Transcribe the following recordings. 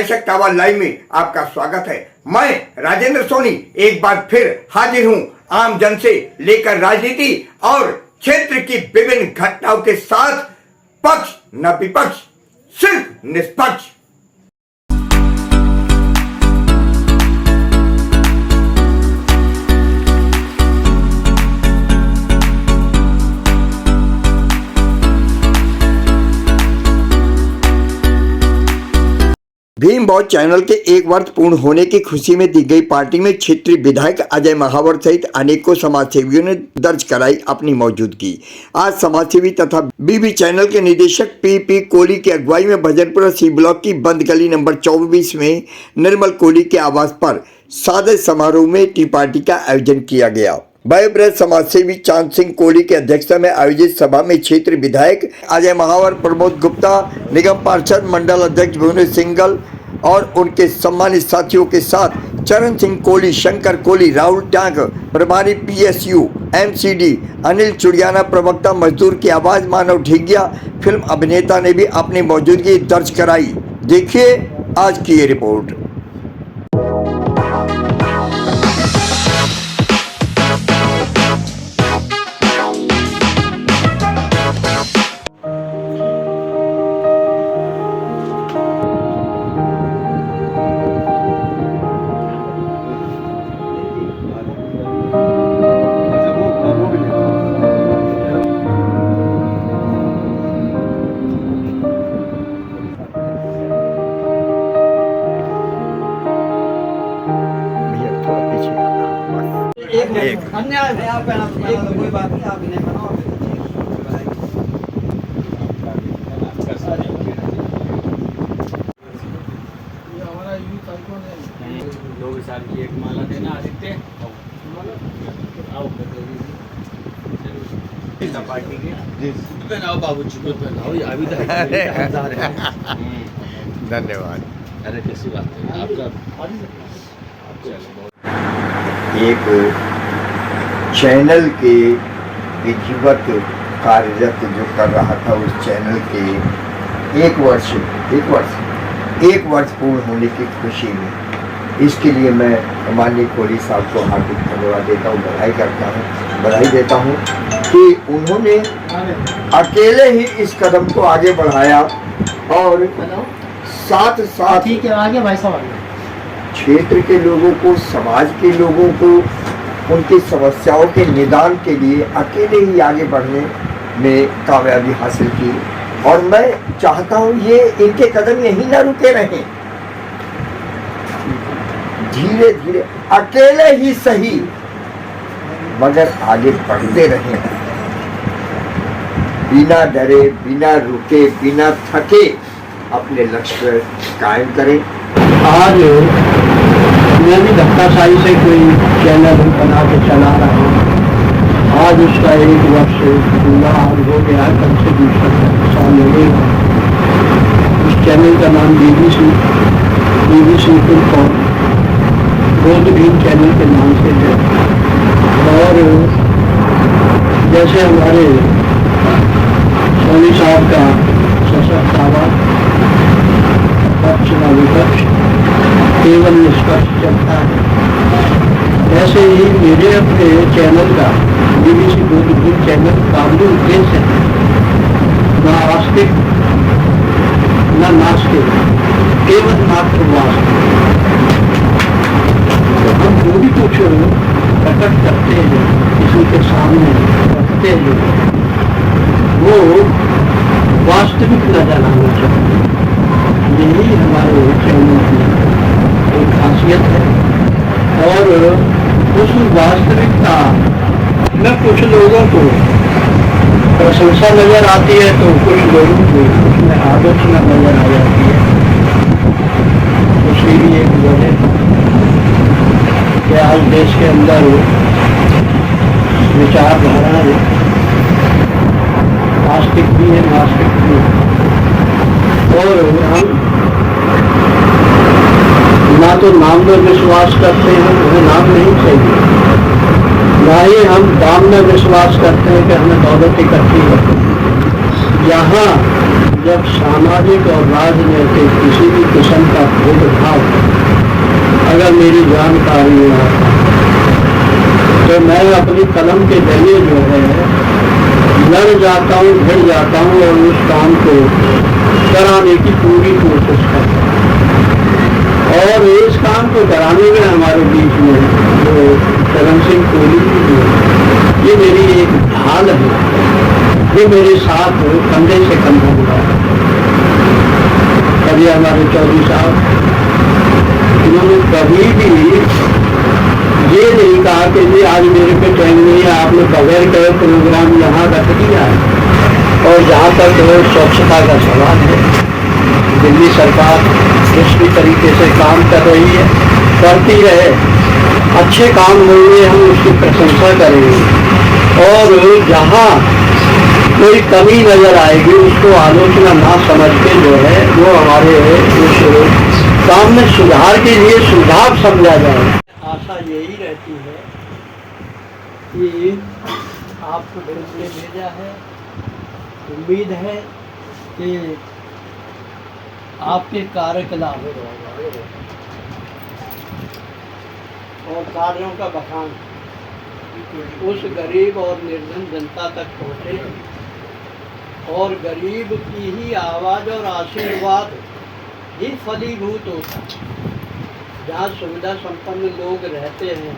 दशक tower live में आपका स्वागत है। मैं राजेंद्र सोनी एक बार फिर हाजिर हूं आम जन से लेकर राजनीति और क्षेत्र की विभिन्न घटनाओं के साथ। पक्ष न विपक्ष, सिर्फ निष्पक्ष। भीम बौद्ध चैनल के एक वर्ष पूर्ण होने की खुशी में दी गई पार्टी में क्षेत्रीय विधायक अजय महावर सहित अनेकों समाजसेवियों ने दर्ज कराई अपनी मौजूदगी। आज समाजसेवी तथा बीबी चैनल के निदेशक पी कोहली की अगुवाई में भजनपुरा सी ब्लॉक की बंद गली नंबर 24 में निर्मल कोहली के आवास पर सादे समारोह में टी पार्टी का आयोजन किया गया। वयोवृद्ध समाजसेवी चांद सिंह कोहली की अध्यक्षता में आयोजित सभा में क्षेत्रीय विधायक अजय महावर, प्रमोद गुप्ता, निगम पार्षद मंडल अध्यक्ष भुवनेश सिंगल और उनके सम्मानित साथियों के साथ चरण सिंह कोहली, शंकर कोहली, राहुल टांग, प्रभारी PSU, MCD, अनिल चुड़ियाना, प्रवक्ता मजदूर की आवाज, मानव ढिगिया, फिल्म अभिनेता ने भी अपनी मौजूदगी दर्ज कराई। देखिए आज की ये रिपोर्ट। अन्याय है, आप कोई बात नहीं, आप इन्हें बनाओ। हमारा यूथ आइकॉन है। 2 साल की एक माला देना आदित्य। आओ पार्टी के पहनाओ बाबूजी को पहनाओ, ये अभी तक धन्यवाद। अरे कैसी बात है आपका। एक चैनल के विधिवत कार्यरत जो कर रहा था, उस चैनल के एक वर्ष पूर्ण होने की खुशी में, इसके लिए मैं माननीय कोहली साहब को हार्दिक धन्यवाद देता हूँ, बधाई देता हूँ कि उन्होंने अकेले ही इस कदम को आगे बढ़ाया और साथ आगे भाई साहब क्षेत्र के लोगों को, समाज के लोगों को, उनकी समस्याओं के निदान के लिए अकेले ही आगे बढ़ने में कामयाबी हासिल की। और मैं चाहता हूँ ये इनके कदम यहीं ना रुके रहें, धीरे धीरे अकेले ही सही मगर आगे बढ़ते रहें, बिना डरे, बिना रुके, बिना थके अपने लक्ष्य कायम करें। आज मैं भी धक्काशाही से कोई चैनल बना के चला रहा हूँ। आज उसका 1 वर्ष पूरा हो गया, कल से दूसरा साल लगेगा। उस चैनल का नाम BBC फुल फॉर्म बौद्ध भीम चैनल के नाम से है। और जैसे हमारे सोनी साहब का सशक्त आवाज, पक्ष न विपक्ष, केवल निष्पक्ष चलता है, ऐसे ही मेरे अपने चैनल का BBC बौद्ध भीम चैनल का भी उद्देश्य है न आस्तिक न नास्तिक, केवल मात्र वास्तविक। तो हम जो भी कुछ प्रकट करते हैं, किसी के सामने रखते हैं, वो वास्तविक नजर आना चाहिए। यही हमारे चैनल की एक खासियत है। और उस वास्तविकता में कुछ लोगों को प्रशंसा नजर आती है तो कुछ लोगों को उसमें आलोचना नजर आ जाती है। उसी भी एक वजह कि आज देश के अंदर विचारधारा है, आस्तिक भी है, नास्तिक भी है। और हम ना तो नाम में विश्वास करते हैं, हमें नाम नहीं चाहिए, ना ही हम दाम में विश्वास करते हैं कि हमें दौलत इकट्ठी है। यहाँ जब सामाजिक और राजनीतिक किसी भी किस्म का भेदभाव अगर मेरी जानकारी में आता तो मैं अपनी कलम के जरिए जो है लड़ जाता हूँ, भिड़ जाता हूँ और उस काम को कराने की पूरी कोशिश करता हूँ। और इस काम को कराने में हमारे बीच में जो चरण सिंह कोहली जी जो ये मेरी एक ढाल है, ये मेरे साथ कंधे से कंधा मिला है। कभी हमारे चौधरी साहब, इन्होंने कभी भी ये नहीं कहा कि जी आज मेरे पे टाइम नहीं है, आपने बगैर कहे प्रोग्राम यहाँ रख दिया है। और जहाँ तक स्वच्छता का सवाल है, दिल्ली सरकार जिस भी तरीके से काम कर रही है, करती रहे, अच्छे काम होंगे, हम उसकी प्रशंसा करेंगे। और जहाँ कोई कमी नजर आएगी उसको आलोचना ना समझ के जो है वो हमारे उस काम में सुधार के लिए सुझाव समझा जाए। आशा यही रहती है कि आपको भेजने भेजा है, उम्मीद है कि आपके कार्यकलाप और कार्यों का बखान उस गरीब और निर्धन जनता तक पहुँचे और गरीब की ही आवाज़ और आशीर्वाद ही फलीभूत होता है। जहाँ सुविधा संपन्न लोग रहते हैं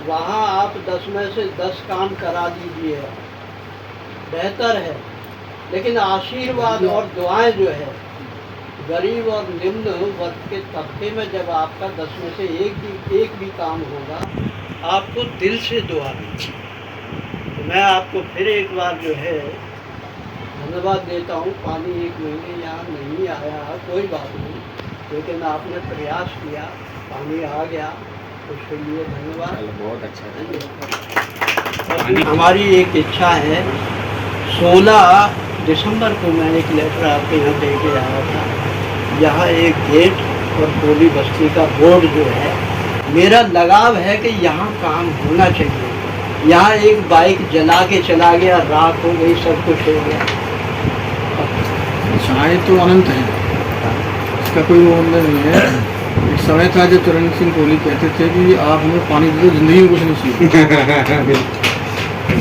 वहाँ आप 10 में से 10 काम करा दीजिए, बेहतर है। लेकिन आशीर्वाद और दुआएं जो है गरीब और निम्न वर्ग के तबके में जब आपका 10 में से एक भी काम होगा, आपको दिल से दुआ दीजिए। तो मैं आपको फिर एक बार जो है धन्यवाद देता हूँ। पानी 1 महीने यहाँ नहीं आया, कोई बात नहीं, लेकिन आपने प्रयास किया, पानी आ गया, उसके लिए धन्यवाद। बहुत अच्छा है। हमारी एक इच्छा है, 16 दिसंबर को मैं एक लेटर आपके यहाँ दे के आया था। यहाँ एक गेट और कोली बस्ती का बोर्ड जो है, मेरा लगाव है कि यहाँ काम होना चाहिए। यहाँ एक बाइक जला के चला गया, राख हो गई, सब कुछ हो गया। इच्छाएं तो अनंत हैं, इसका कोई वो नहीं है। एक समय था जब चरण सिंह कोहली कहते थे कि आप हमें पानी दे दो, जिंदगी में कुछ नहीं चाहिए।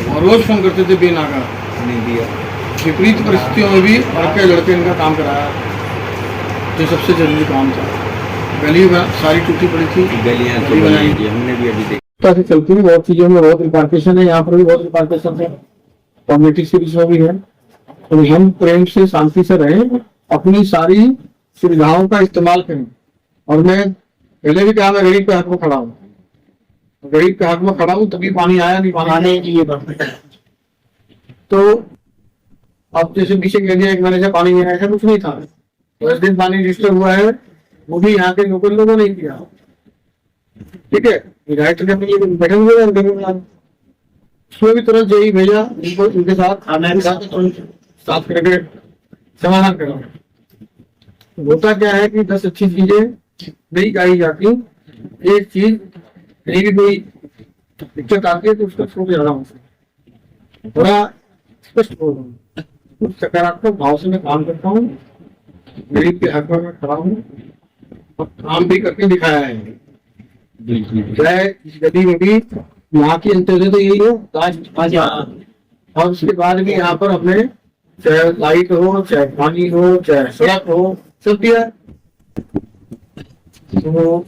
और रोज फोन करते थे बेनाका, नहीं दिया। विपरीत परिस्थितियों में भी लड़के लड़के इनका काम कराया, जो सबसे जरूरी काम था। गली सारी टूटी पड़ी थी, गलियां बनाई थी, हमने भी अभी देखा। चलती है बहुत चीजों में, बहुत रिपार्टेशन है, यहाँ पर भी बहुत रिपार्टेशन है, कम्युनिटी के विषय भी है। तो हम प्रेम से शांति से रहें, अपनी सारी सुविधाओं का इस्तेमाल करें। और मैं पहले भी कहा, मैं गरीब के हक में खड़ा हूँ, गरीब के हक में खड़ा हूँ, तभी पानी आया, नहीं पानी आने चाहिए। तो अब जैसे पीछे कह दिया एक महीने से पानी नहीं आया, कुछ नहीं था। 10 दिन पानी रजिस्टर हुआ है, वो भी यहाँ के लोकल लोगों ने किया, ठीक है। विधायक ने अपने लिए बैठे हुए उसमें भी तुरंत यही भेजा, इनको इनके साथ साफ करके समाधान करो। होता क्या है कि 10 अच्छी चीजें नहीं गाई जाती, एक चीज कहीं भी कोई दिक्कत आती है तो उसको छोड़ जाना होता है। थोड़ा स्पष्ट बोल रहा हूँ, सकारात्मक भाव से मैं काम करता हूँ, गरीब के हक में मैं खड़ा हूँ और काम भी करके दिखाया है। चाहे इस गली में भी यहाँ की अंतर तो यही हो, और उसके बाद भी यहाँ पर अपने चाहे लाइट हो, चाहे पानी हो, चाहे सड़क हो, सब दिया। तो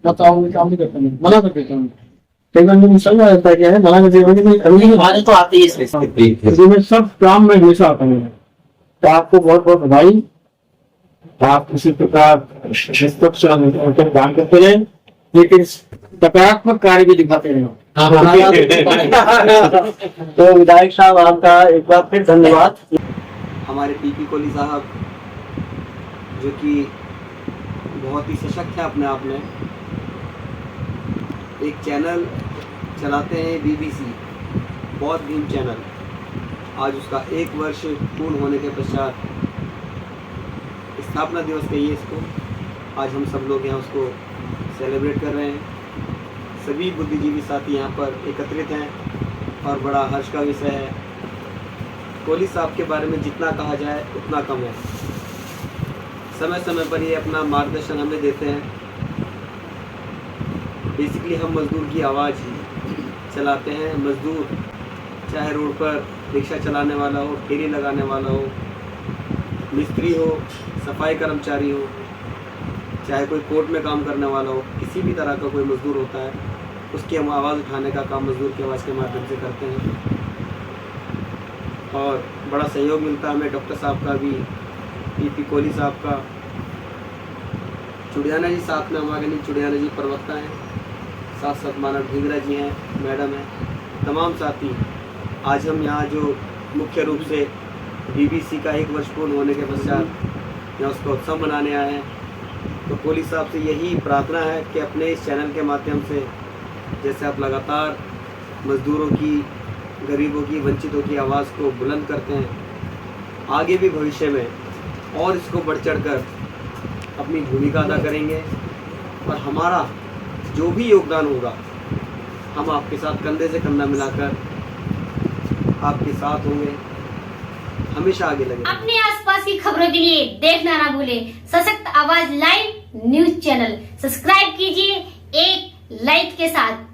बताओ काम नहीं करता, मना कर देता हूँ। समझ आता है, मना कर देता तो आती है, मैं सब काम में हमेशा आता हूँ। तो आपको बहुत बहुत बधाई। आप किसी प्रकार काम करते रहे, लेकिन सकारात्मक कार्य भी दिखाते रहे। तो विधायक साहब आपका एक बार फिर धन्यवाद। हमारे पीपी कोहली साहब जो कि बहुत ही सशक्त है अपने आप में, एक चैनल चलाते हैं BBC, बहुत भीम चैनल। आज उसका 1 वर्ष पूर्ण होने के पश्चात स्थापना दिवस कहिए इसको, आज हम सब लोग यहाँ उसको सेलिब्रेट कर रहे हैं। सभी बुद्धिजीवी साथी यहाँ पर एकत्रित हैं और बड़ा हर्ष का विषय है कोहली साहब के बारे में जितना कहा जाए उतना कम है। समय समय पर ये अपना मार्गदर्शन हमें देते हैं। बेसिकली हम मज़दूर की आवाज़ चलाते हैं। मज़दूर चाहे रोड पर रिक्शा चलाने वाला हो, ठेली लगाने वाला हो, मिस्त्री हो, सफाई कर्मचारी हो, चाहे कोई कोर्ट में काम करने वाला हो, किसी भी तरह का कोई मज़दूर होता है, उसकी हम आवाज़ उठाने का काम मज़दूर की आवाज़ के माध्यम से करते हैं। और बड़ा सहयोग मिलता है हमें डॉक्टर साहब का भी, पीपी कोहली साहब का, चुड़ियाना जी साथ में हमारे लिए, चुड़ियाना जी प्रवक्ता हैं, साथ साथ मानव ढींगरा जी हैं, मैडम हैं, तमाम साथी। आज हम यहाँ जो मुख्य रूप से बीबीसी का 1 वर्ष पूर्ण होने के पश्चात यहाँ उसका उत्सव मनाने आए हैं, तो कोहली साहब से यही प्रार्थना है कि अपने इस चैनल के माध्यम से जैसे आप लगातार मज़दूरों की, गरीबों की, वंचितों की आवाज़ को बुलंद करते हैं, आगे भी भविष्य में और इसको बढ़ चढ़ कर अपनी भूमिका अदा करेंगे। और हमारा जो भी योगदान होगा हम आपके साथ कंधे से कंधा मिलाकर आपके साथ होंगे, हमेशा आगे लगेंगे। अपने आसपास की खबरों के लिए देखना ना भूलें सशक्त आवाज लाइव न्यूज चैनल। सब्सक्राइब कीजिए एक लाइक के साथ।